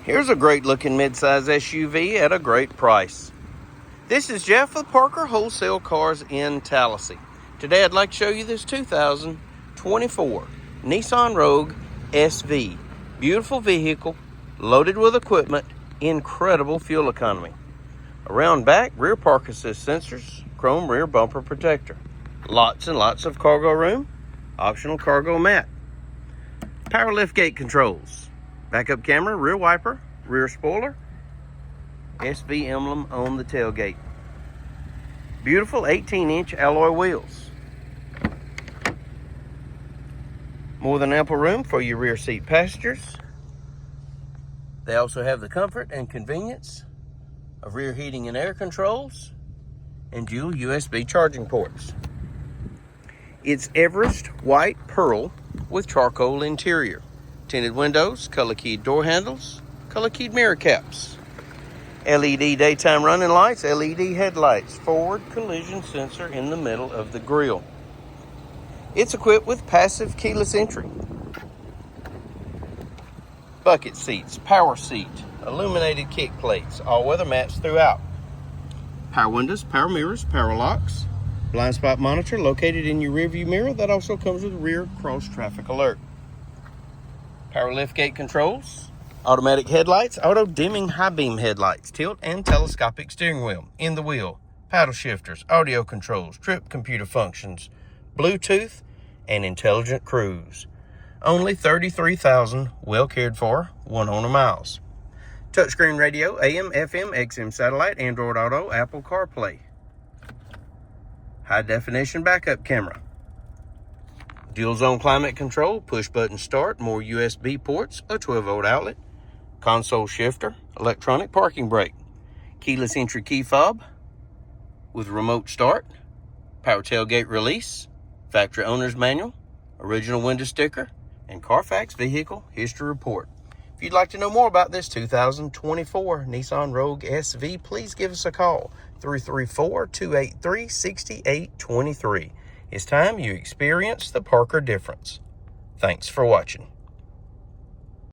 Here's a great looking midsize SUV at a great price. This is Jeff with Parker Wholesale Cars in Tallassee. Today I'd like to show you this 2024 Nissan Rogue SV. Beautiful vehicle, loaded with equipment, incredible fuel economy. Around back, rear park assist sensors, chrome rear bumper protector. Lots and lots of cargo room, optional cargo mat. Power lift gate controls. Backup camera, rear wiper, rear spoiler, SV emblem on the tailgate. Beautiful 18-inch alloy wheels. More than ample room for your rear seat passengers. They also have the comfort and convenience of rear heating and air controls and dual USB charging ports. It's Everest white pearl with charcoal interior. Tinted windows, color keyed door handles, color keyed mirror caps, LED daytime running lights, LED headlights, forward collision sensor in the middle of the grille. It's equipped with passive keyless entry, bucket seats, power seat, illuminated kick plates, all weather mats throughout, power windows, power mirrors, power locks, blind spot monitor located in your rear view mirror. That also comes with rear cross traffic alert. Power lift gate controls, automatic headlights, auto dimming high beam headlights, tilt and telescopic steering wheel, in the wheel, paddle shifters, audio controls, trip computer functions, Bluetooth, and intelligent cruise. Only 33,000 well cared for, 100 miles. Touchscreen radio, AM, FM, XM satellite, Android Auto, Apple CarPlay. High definition backup camera. Dual zone climate control, push button start, more USB ports, a 12-volt outlet, console shifter, electronic parking brake, keyless entry key fob with remote start, power tailgate release, factory owner's manual, original window sticker, and Carfax vehicle history report. If you'd like to know more about this 2024 Nissan Rogue SV, please give us a call, 334-283-6823. It's time you experience the Parker difference. Thanks for watching.